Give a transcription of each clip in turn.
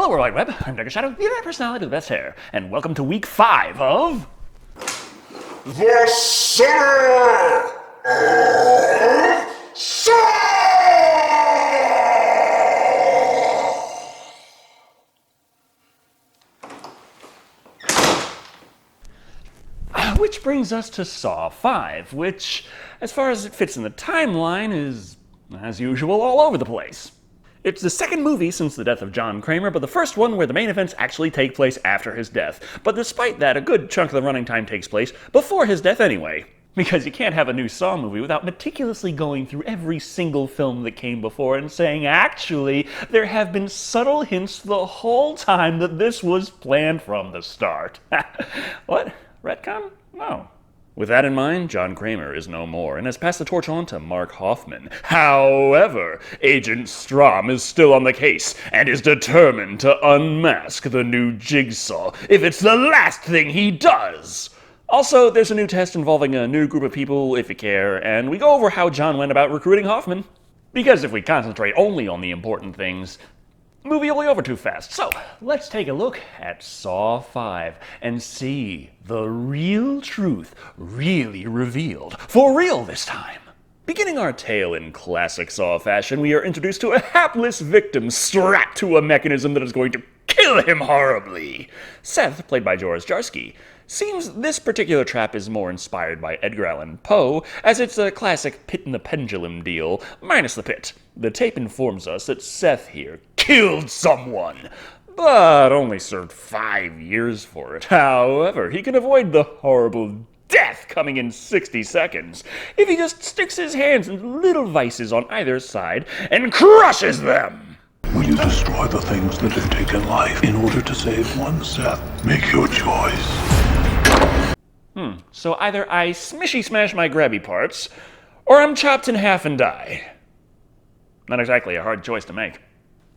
Hello, World Wide Web. I'm Dr. Shado, the internet personality with the best hair, and welcome to week 5 of... The Summer of Saw! Which brings us to Saw 5, which, as far as it fits in the timeline, is, as usual, all over the place. It's the second movie since the death of John Kramer, but the first one where the main events actually take place after his death. But despite that, a good chunk of the running time takes place before his death anyway. Because you can't have a new Saw movie without meticulously going through every single film that came before and saying, actually, there have been subtle hints the whole time that this was planned from the start. What? Retcon? No. With that in mind, John Kramer is no more and has passed the torch on to Mark Hoffman. However, Agent Strahm is still on the case and is determined to unmask the new Jigsaw if it's the last thing he does. Also, there's a new test involving a new group of people, if you care, and we go over how John went about recruiting Hoffman. Because if we concentrate only on the important things, the movie will be over too fast. So, let's take a look at Saw 5 and see the real truth really revealed. For real this time. Beginning our tale in classic Saw fashion, we are introduced to a hapless victim strapped to a mechanism that is going to kill him horribly. Seth, played by Joris Jarsky, seems this particular trap is more inspired by Edgar Allan Poe, as it's a classic pit and the pendulum deal, minus the pit. The tape informs us that Seth here killed someone, but only served 5 years for it. However, he can avoid the horrible death coming in 60 seconds if he just sticks his hands in little vices on either side and crushes them. Will you destroy the things that have taken life in order to save one, Seth? Make your choice. So either I smishy smash my grabby parts, or I'm chopped in half and die. Not exactly a hard choice to make.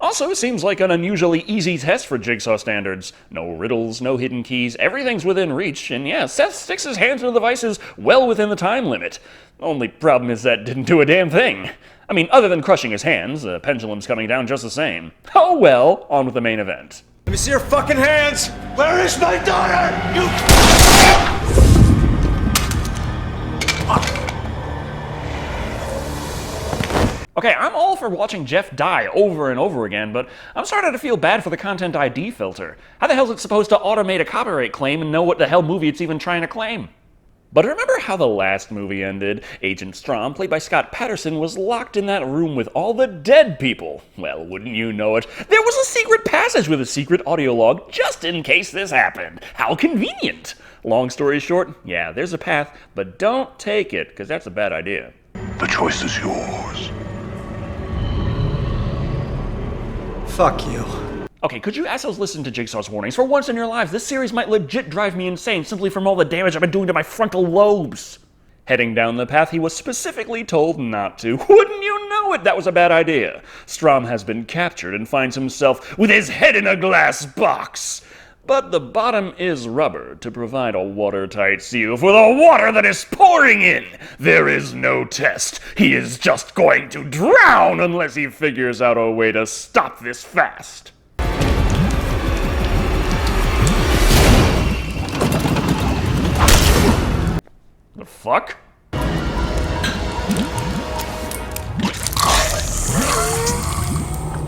Also, seems like an unusually easy test for Jigsaw standards. No riddles, no hidden keys, everything's within reach, and yeah, Seth sticks his hands into the vices well within the time limit. Only problem is that didn't do a damn thing. I mean, other than crushing his hands, the pendulum's coming down just the same. Oh well, on with the main event. Let me see your fucking hands! Where is my daughter? You... Okay, I'm all for watching Jeff die over and over again, but I'm starting to feel bad for the Content ID filter. How the hell is it supposed to automate a copyright claim and know what the hell movie it's even trying to claim? But remember how the last movie ended? Agent Strahm, played by Scott Patterson, was locked in that room with all the dead people. Well, wouldn't you know it, there was a secret passage with a secret audio log just in case this happened. How convenient! Long story short, yeah, there's a path, but don't take it, because that's a bad idea. The choice is yours. Fuck you. Okay, could you assholes listen to Jigsaw's warnings? For once in your lives, this series might legit drive me insane simply from all the damage I've been doing to my frontal lobes. Heading down the path he was specifically told not to. Wouldn't you know it, that was a bad idea. Strahm has been captured and finds himself with his head in a glass box. But the bottom is rubber to provide a watertight seal for the water that is pouring in. There is no test. He is just going to drown unless he figures out a way to stop this fast. The fuck?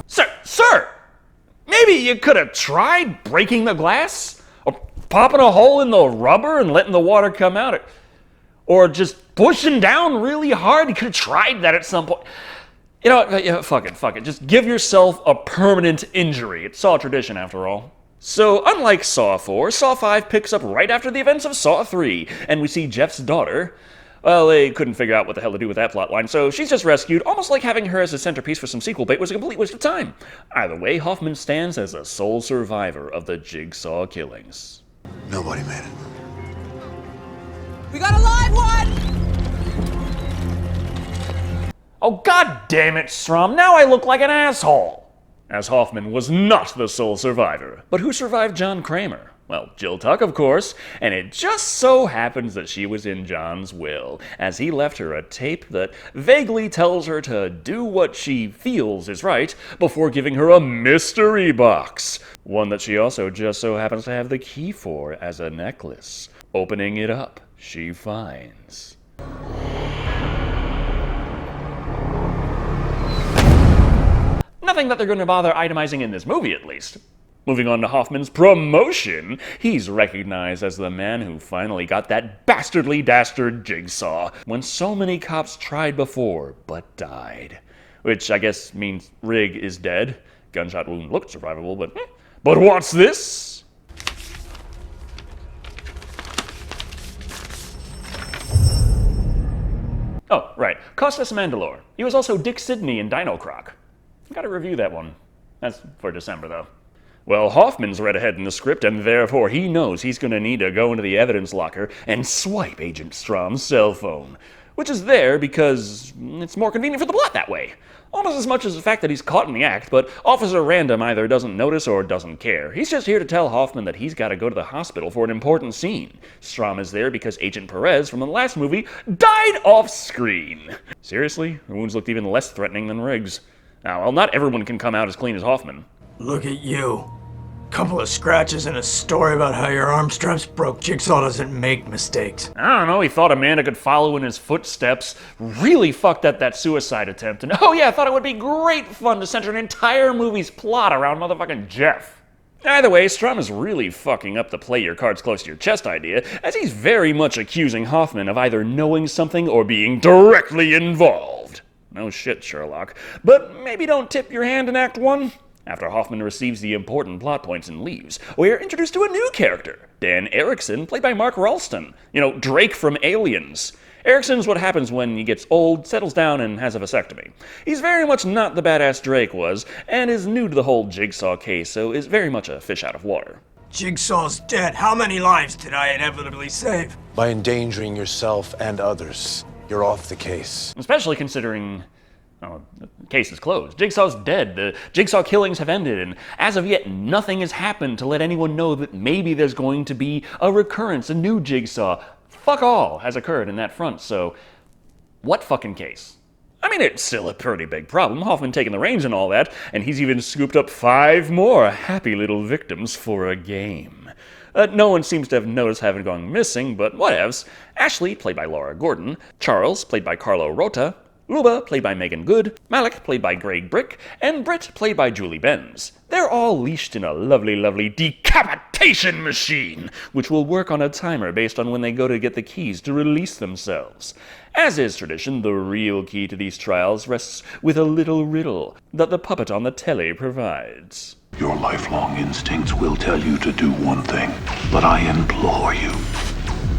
Sir! Maybe you could have tried breaking the glass? Or popping a hole in the rubber and letting the water come out? Or just pushing down really hard? You could have tried that at some point. You know what? Yeah, fuck it. Just give yourself a permanent injury. It's Saw tradition, after all. So, unlike Saw 4, Saw 5 picks up right after the events of Saw 3, and we see Jeff's daughter. Well, they couldn't figure out what the hell to do with that plotline, so she's just rescued, almost like having her as a centerpiece for some sequel bait was a complete waste of time. Either way, Hoffman stands as the sole survivor of the Jigsaw killings. Nobody made it. We got a live one! Oh, god damn it, Strahm, now I look like an asshole! As Hoffman was not the sole survivor. But who survived John Kramer? Well, Jill Tuck, of course, and it just so happens that she was in John's will, as he left her a tape that vaguely tells her to do what she feels is right before giving her a mystery box. One that she also just so happens to have the key for as a necklace. Opening it up, she finds... nothing that they're going to bother itemizing in this movie, at least. Moving on to Hoffman's promotion, he's recognized as the man who finally got that bastardly dastard Jigsaw, when so many cops tried before, but died. Which I guess means Rig is dead. Gunshot wound looked survivable, but what's this? Oh, right. Costas Mandalore. He was also Dick Sidney in Dino Croc. Gotta review that one. That's for December, though. Well, Hoffman's read ahead in the script, and therefore he knows he's gonna need to go into the evidence locker and swipe Agent Strahm's cell phone. Which is there because it's more convenient for the plot that way. Almost as much as the fact that he's caught in the act, but Officer Random either doesn't notice or doesn't care. He's just here to tell Hoffman that he's gotta go to the hospital for an important scene. Strahm is there because Agent Perez from the last movie died off screen. Seriously? Her wounds looked even less threatening than Riggs. Now, well, not everyone can come out as clean as Hoffman. Look at you. Couple of scratches and a story about how your arm straps broke. Jigsaw doesn't make mistakes. I don't know, he thought Amanda could follow in his footsteps, really fucked up that suicide attempt, and oh yeah, I thought it would be great fun to center an entire movie's plot around motherfucking Jeff. Either way, Strahm is really fucking up the play your cards close to your chest idea, as he's very much accusing Hoffman of either knowing something or being directly involved. No shit, Sherlock. But maybe don't tip your hand in Act 1. After Hoffman receives the important plot points and leaves, we are introduced to a new character, Dan Erickson, played by Mark Ralston. You know, Drake from Aliens. Erickson's what happens when he gets old, settles down, and has a vasectomy. He's very much not the badass Drake was, and is new to the whole Jigsaw case, so is very much a fish out of water. Jigsaw's dead. How many lives did I inevitably save? By endangering yourself and others, you're off the case. Especially considering... oh, the case is closed. Jigsaw's dead. The Jigsaw killings have ended, and as of yet, nothing has happened to let anyone know that maybe there's going to be a recurrence, a new Jigsaw. Fuck all has occurred in that front, so what fucking case? I mean, it's still a pretty big problem, Hoffman taking the reins and all that, and he's even scooped up 5 more happy little victims for a game. No one seems to have noticed having gone missing, but whatevs. Ashley, played by Laura Gordon, Charles, played by Carlo Rota, Luba, played by Megan Good, Malik, played by Greg Brick, and Britt, played by Julie Benz. They're all leashed in a lovely, lovely decapitation machine, which will work on a timer based on when they go to get the keys to release themselves. As is tradition, the real key to these trials rests with a little riddle that the puppet on the telly provides. Your lifelong instincts will tell you to do one thing, but I implore you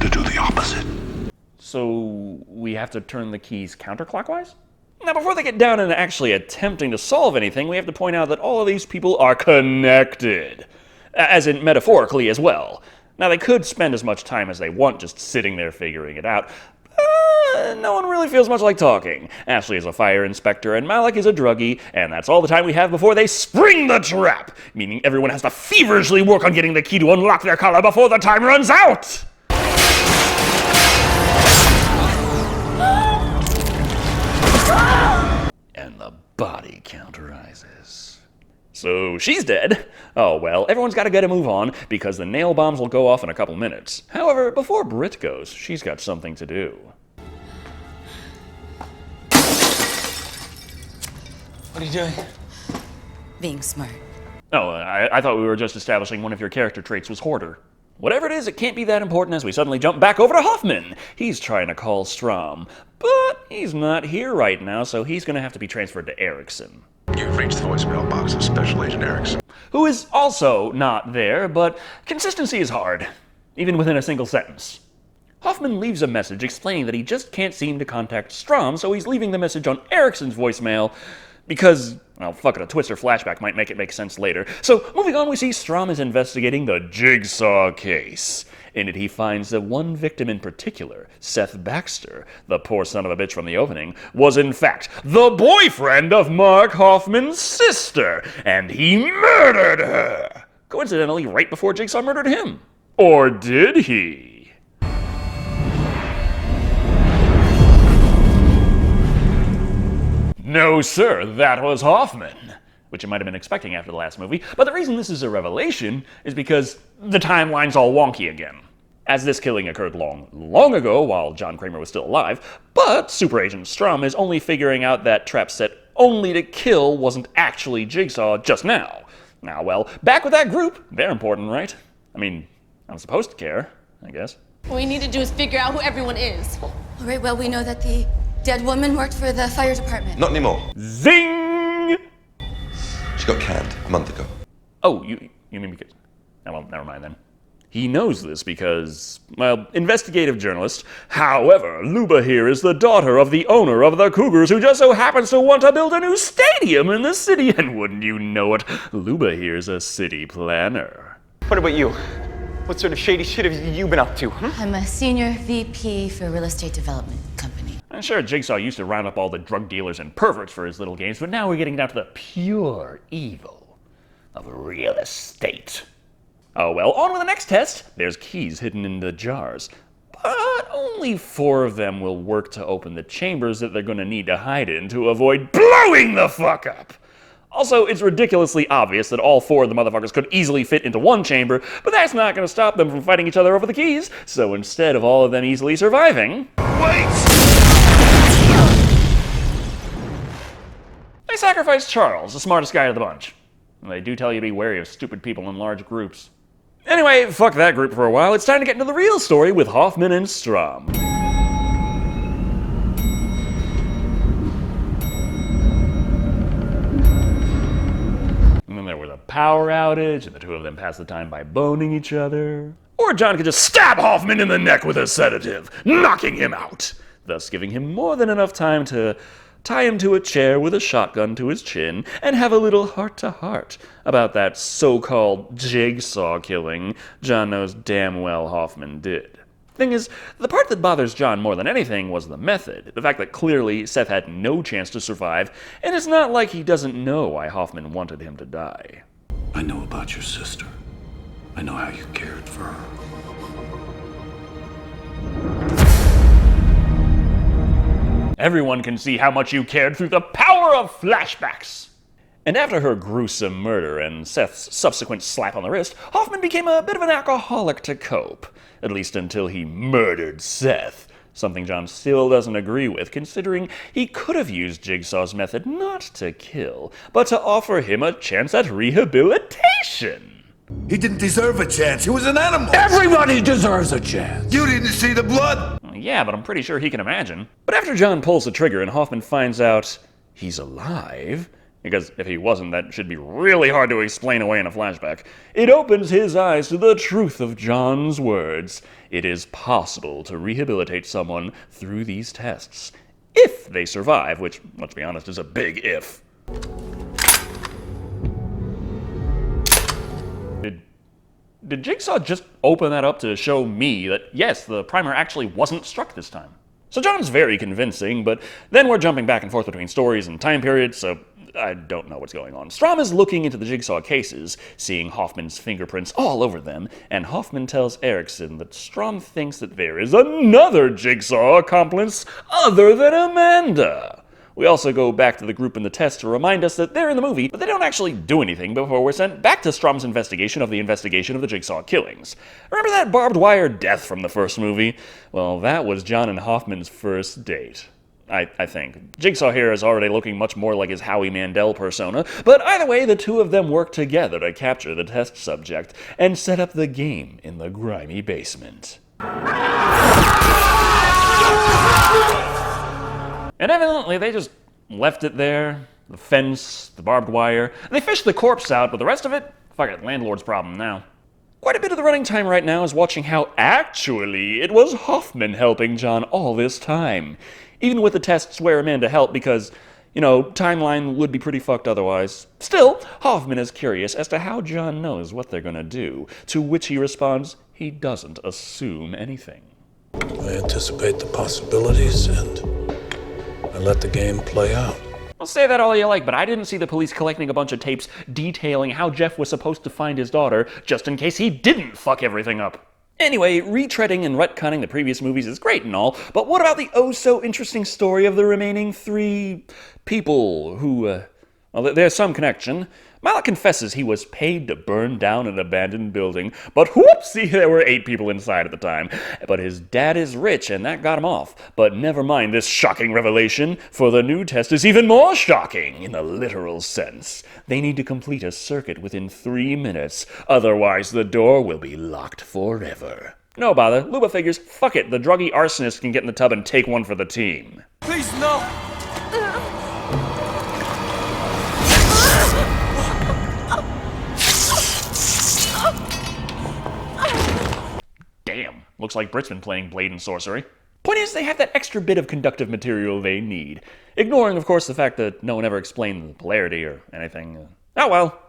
to do the opposite. So we have to turn the keys counterclockwise? Now, before they get down into actually attempting to solve anything, we have to point out that all of these people are connected. As in metaphorically as well. Now, they could spend as much time as they want just sitting there figuring it out. No one really feels much like talking. Ashley is a fire inspector, and Malik is a druggie, and that's all the time we have before they spring the trap! Meaning everyone has to feverishly work on getting the key to unlock their collar before the time runs out! And the body count rises. So she's dead. Oh well, everyone's got to get a move on, because the nail bombs will go off in a couple minutes. However, before Britt goes, she's got something to do. What are you doing? Being smart. Oh, I thought we were just establishing one of your character traits was hoarder. Whatever it is, it can't be that important as we suddenly jump back over to Hoffman. He's trying to call Strahm, but he's not here right now, so he's going to have to be transferred to Erickson. You've reached the voicemail box of Special Agent Erickson. Who is also not there, but consistency is hard, even within a single sentence. Hoffman leaves a message explaining that he just can't seem to contact Strahm, so he's leaving the message on Erickson's voicemail because, well, fuck it, a Twister flashback might make it make sense later. So, moving on, we see Strahm is investigating the Jigsaw case. In it, he finds that one victim in particular, Seth Baxter, the poor son of a bitch from the opening, was in fact the boyfriend of Mark Hoffman's sister, and he murdered her! Coincidentally, right before Jigsaw murdered him. Or did he? No, sir, that was Hoffman. which you might have been expecting after the last movie, but the reason this is a revelation is because the timeline's all wonky again. As this killing occurred long ago while John Kramer was still alive, but Super Agent Strahm is only figuring out that trap set only to kill wasn't actually Jigsaw just now. Now, well, back with that group, they're important, right? I mean, I'm supposed to care, I guess. What we need to do is figure out who everyone is. All right, well, we know that the dead woman worked for the fire department. Not anymore. Zing! She got canned a month ago. Oh, you mean because... Oh, well, never mind then. He knows this because, well, investigative journalist. However, Luba here is the daughter of the owner of the Cougars who just so happens to want to build a new stadium in the city, and wouldn't you know it, Luba here's a city planner. What about you? What sort of shady shit have you been up to? I'm a senior VP for a real estate development company. I'm sure Jigsaw used to round up all the drug dealers and perverts for his little games, but now we're getting down to the pure evil of real estate. Oh well, on with the next test. There's keys hidden in the jars, but only 4 of them will work to open the chambers that they're gonna need to hide in to avoid blowing the fuck up. Also, it's ridiculously obvious that all 4 of the motherfuckers could easily fit into one chamber, but that's not gonna stop them from fighting each other over the keys, so instead of all of them easily surviving... Wait! They sacrificed Charles, the smartest guy of the bunch. They do tell you to be wary of stupid people in large groups. Anyway, fuck that group for a while. It's time to get into the real story with Hoffman and Strahm. And then there was a power outage, and the 2 of them passed the time by boning each other. Or John could just stab Hoffman in the neck with a sedative, knocking him out, thus giving him more than enough time to tie him to a chair with a shotgun to his chin, and have a little heart-to-heart about that so-called Jigsaw killing John knows damn well Hoffman did. Thing is, the part that bothers John more than anything was the method, the fact that clearly Seth had no chance to survive, and it's not like he doesn't know why Hoffman wanted him to die. I know about your sister. I know how you cared for her. Everyone can see how much you cared through the power of flashbacks! And after her gruesome murder and Seth's subsequent slap on the wrist, Hoffman became a bit of an alcoholic to cope. At least until he murdered Seth. Something John still doesn't agree with, considering he could have used Jigsaw's method not to kill, but to offer him a chance at rehabilitation. He didn't deserve a chance. He was an animal. Everybody deserves a chance. You didn't see the blood. Yeah, but I'm pretty sure he can imagine. But after John pulls the trigger and Hoffman finds out he's alive, because if he wasn't, that should be really hard to explain away in a flashback, it opens his eyes to the truth of John's words. It is possible to rehabilitate someone through these tests, if they survive, which, let's be honest, is a big if. Did Jigsaw just open that up to show me that, yes, the primer actually wasn't struck this time? So John's very convincing, but then we're jumping back and forth between stories and time periods, so I don't know what's going on. Strahm is looking into the Jigsaw cases, seeing Hoffman's fingerprints all over them, and Hoffman tells Erickson that Strahm thinks that there is another Jigsaw accomplice other than Amanda. We also go back to the group in the test to remind us that they're in the movie, but they don't actually do anything before we're sent back to Strahm's investigation of the Jigsaw killings. Remember that barbed wire death from the first movie? Well, that was John and Hoffman's first date. I think. Jigsaw here is already looking much more like his Howie Mandel persona, but either way, the 2 of them work together to capture the test subject and set up the game in the grimy basement. And evidently, they just left it there. The fence, the barbed wire. They fished the corpse out, but the rest of it? Fuck it, landlord's problem now. Quite a bit of the running time right now is watching how actually it was Hoffman helping John all this time. Even with the tests where Amanda helped because, you know, timeline would be pretty fucked otherwise. Still, Hoffman is curious as to how John knows what they're gonna do, to which he responds, he doesn't assume anything. I anticipate the possibilities and I let the game play out. Well, say that all you like, but I didn't see the police collecting a bunch of tapes detailing how Jeff was supposed to find his daughter, just in case he didn't fuck everything up. Anyway, retreading and retconning the previous movies is great and all, but what about the oh-so-interesting story of the remaining 3 people who, Well, there's some connection. Malik confesses he was paid to burn down an abandoned building, but whoopsie, there were 8 people inside at the time. But his dad is rich, and that got him off. But never mind this shocking revelation, for the new test is even more shocking, in the literal sense. They need to complete a circuit within 3 minutes, otherwise the door will be locked forever. No bother, Luba figures, fuck it, the druggy arsonist can get in the tub and take one for the team. Please, no! Damn, looks like Brit's been playing Blade and Sorcery. Point is, they have that extra bit of conductive material they need. Ignoring, of course, the fact that no one ever explained the polarity or anything. Oh well.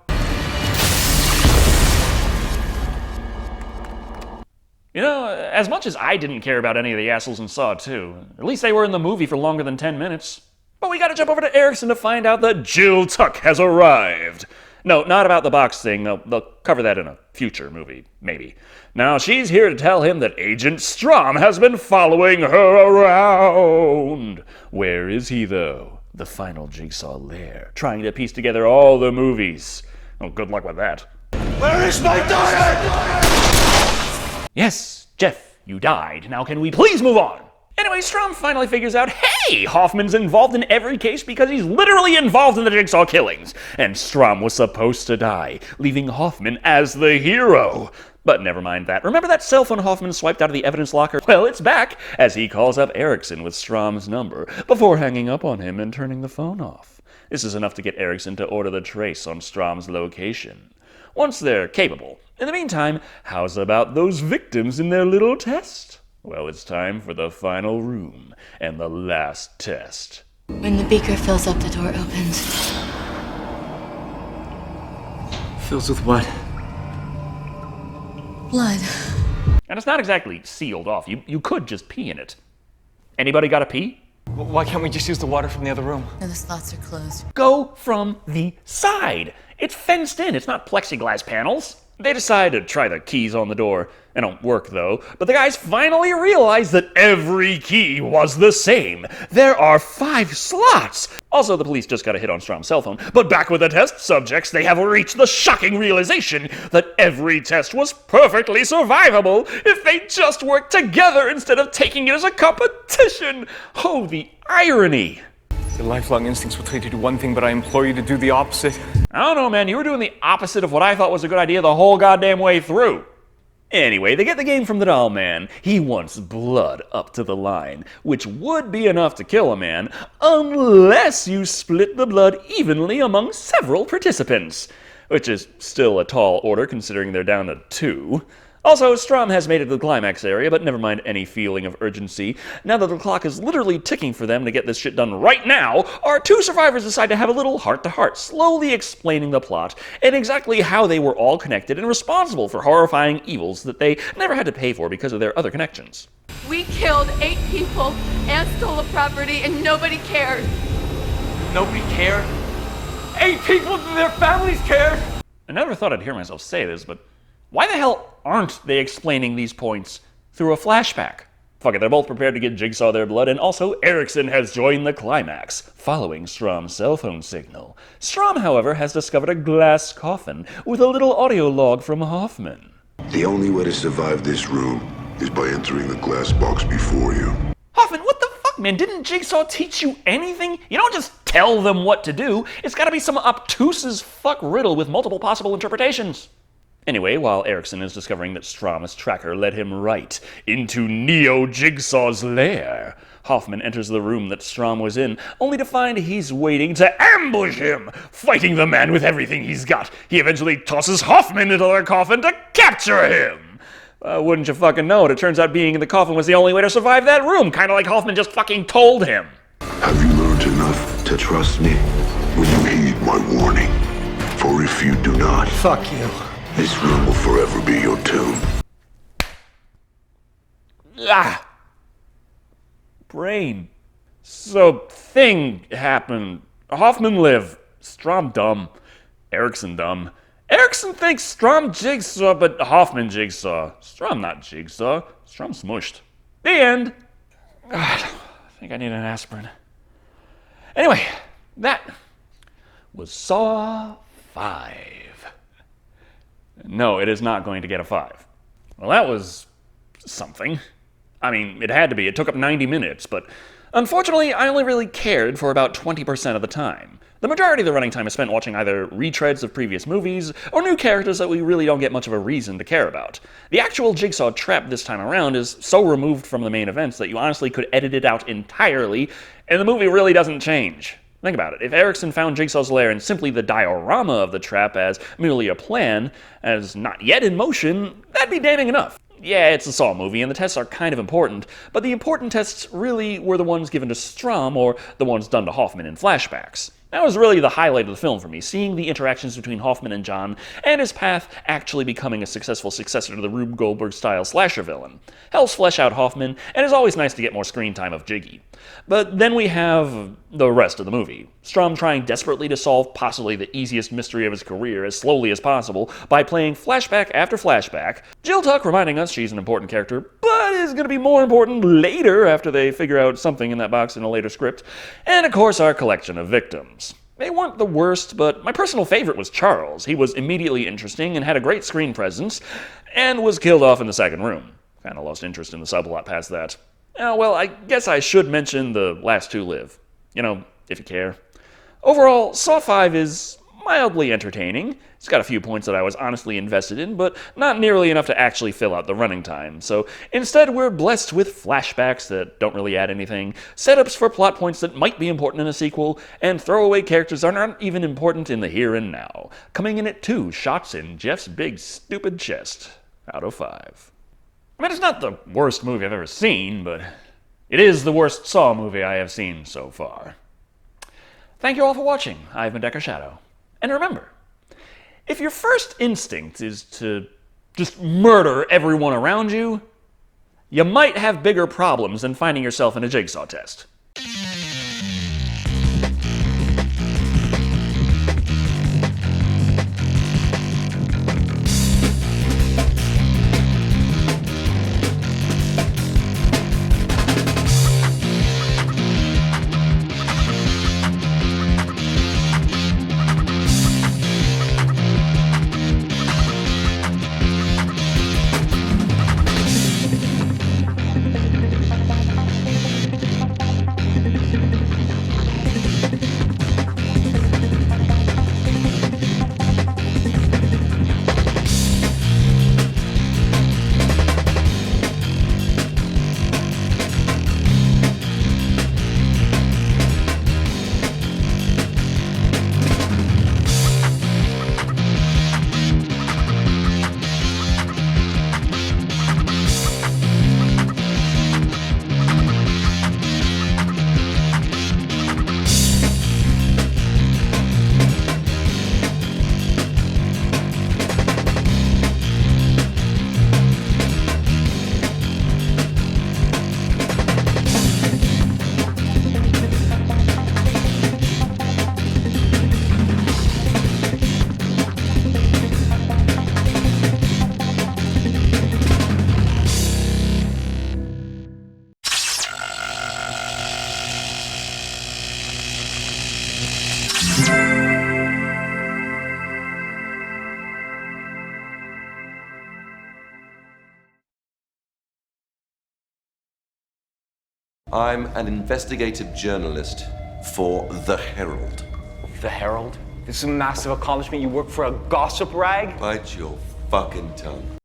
You know, as much as I didn't care about any of the assholes in Saw 2, at least they were in the movie for longer than 10 minutes. But we gotta jump over to Erickson to find out that Jill Tuck has arrived. No, not about the box thing. They'll cover that in a future movie, maybe. Now, she's here to tell him that Agent Strahm has been following her around. Where is he, though? The final Jigsaw lair, trying to piece together all the movies. Oh, good luck with that. Where is my daughter? Yes, Jeff, you died. Now can we please move on? Anyway, Strahm finally figures out, hey, Hoffman's involved in every case because he's literally involved in the Jigsaw killings. And Strahm was supposed to die, leaving Hoffman as the hero. But never mind that. Remember that cell phone Hoffman swiped out of the evidence locker? Well, it's back, as he calls up Erickson with Strahm's number, before hanging up on him and turning the phone off. This is enough to get Erickson to order the trace on Strahm's location. Once they're capable. In the meantime, how's about those victims in their little test? Well, it's time for the final room and the last test. When the beaker fills up, the door opens. Fills with what? Blood. And it's not exactly sealed off. You could just pee in it. Anybody got a pee? Why can't we just use the water from the other room? No, the slots are closed. Go from the side. It's fenced in. It's not plexiglass panels. They decide to try the keys on the door. They don't work, though. But the guys finally realize that every key was the same. There are 5 slots. Also, the police just got a hit on Strahm's cell phone. But back with the test subjects, they have reached the shocking realization that every test was perfectly survivable if they just worked together instead of taking it as a competition. Oh, the irony. Your lifelong instincts will tell you to do one thing, but I implore you to do the opposite. I don't know, man. You were doing the opposite of what I thought was a good idea the whole goddamn way through. Anyway, they get the game from the doll man. He wants blood up to the line, which would be enough to kill a man, unless you split the blood evenly among several participants. Which is still a tall order considering they're down to 2. Also, Strahm has made it to the climax area, but never mind any feeling of urgency. Now that the clock is literally ticking for them to get this shit done right now, our 2 survivors decide to have a little heart-to-heart, slowly explaining the plot and exactly how they were all connected and responsible for horrifying evils that they never had to pay for because of their other connections. We killed 8 people and stole the property, and nobody cared. Nobody cared? 8 people and their families cared? I never thought I'd hear myself say this, but why the hell aren't they explaining these points through a flashback? Fuck it, they're both prepared to get Jigsaw their blood, and also Erickson has joined the climax, following Strahm's cell phone signal. Strahm, however, has discovered a glass coffin with a little audio log from Hoffman. The only way to survive this room is by entering the glass box before you. Hoffman, what the fuck, man? Didn't Jigsaw teach you anything? You don't just tell them what to do. It's gotta be some obtuse as fuck riddle with multiple possible interpretations. Anyway, while Erickson is discovering that Strahm's tracker led him right into Neo Jigsaw's lair, Hoffman enters the room that Strahm was in, only to find he's waiting to ambush him. Fighting the man with everything he's got, he eventually tosses Hoffman into their coffin to capture him. Wouldn't you fucking know it? It turns out being in the coffin was the only way to survive that room, kind of like Hoffman just fucking told him. Have you learned enough to trust me? Will you heed my warning? For if you do not, Fuck you. this room will forever be your tomb. Ah! Brain. So, thing happened. Hoffman live. Strahm dumb. Erickson dumb. Erickson thinks Strahm Jigsaw, but Hoffman Jigsaw. Strahm not Jigsaw. Strahm smushed. The end. God, I think I need an aspirin. Anyway, that was Saw 5. No, it is not going to get a 5. Well, that was something. I mean, it had to be. It took up 90 minutes, but unfortunately, I only really cared for about 20% of the time. The majority of the running time is spent watching either retreads of previous movies, or new characters that we really don't get much of a reason to care about. The actual Jigsaw trap this time around is so removed from the main events that you honestly could edit it out entirely, and the movie really doesn't change. Think about it. If Erickson found Jigsaw's lair in simply the diorama of the trap as merely a plan, as not yet in motion, that'd be damning enough. Yeah, it's a Saw movie, and the tests are kind of important, but the important tests really were the ones given to Strahm or the ones done to Hoffman in flashbacks. That was really the highlight of the film for me, seeing the interactions between Hoffman and John, and his path actually becoming a successful successor to the Rube Goldberg-style slasher villain. Helps flesh out Hoffman, and it's always nice to get more screen time of Jiggy. But then we have the rest of the movie. Strahm trying desperately to solve possibly the easiest mystery of his career as slowly as possible by playing flashback after flashback, Jill Tuck reminding us she's an important character, but is going to be more important later after they figure out something in that box in a later script, and of course our collection of victims. They weren't the worst, but my personal favorite was Charles. He was immediately interesting and had a great screen presence, and was killed off in the second room. Kinda lost interest in the subplot past that. Well, I guess I should mention the last two live. You know, if you care. Overall, Saw 5 is mildly entertaining. It's got a few points that I was honestly invested in, but not nearly enough to actually fill out the running time. So instead, we're blessed with flashbacks that don't really add anything, setups for plot points that might be important in a sequel, and throwaway characters that aren't even important in the here and now. Coming in at 2 shots in Jeff's big stupid chest out of 5. I mean, it's not the worst movie I've ever seen, but it is the worst Saw movie I have seen so far. Thank you all for watching. I've been Shado. And remember, if your first instinct is to just murder everyone around you, you might have bigger problems than finding yourself in a Jigsaw test. I'm an investigative journalist for The Herald. The Herald? This is a massive accomplishment. You work for a gossip rag? Bite your fucking tongue.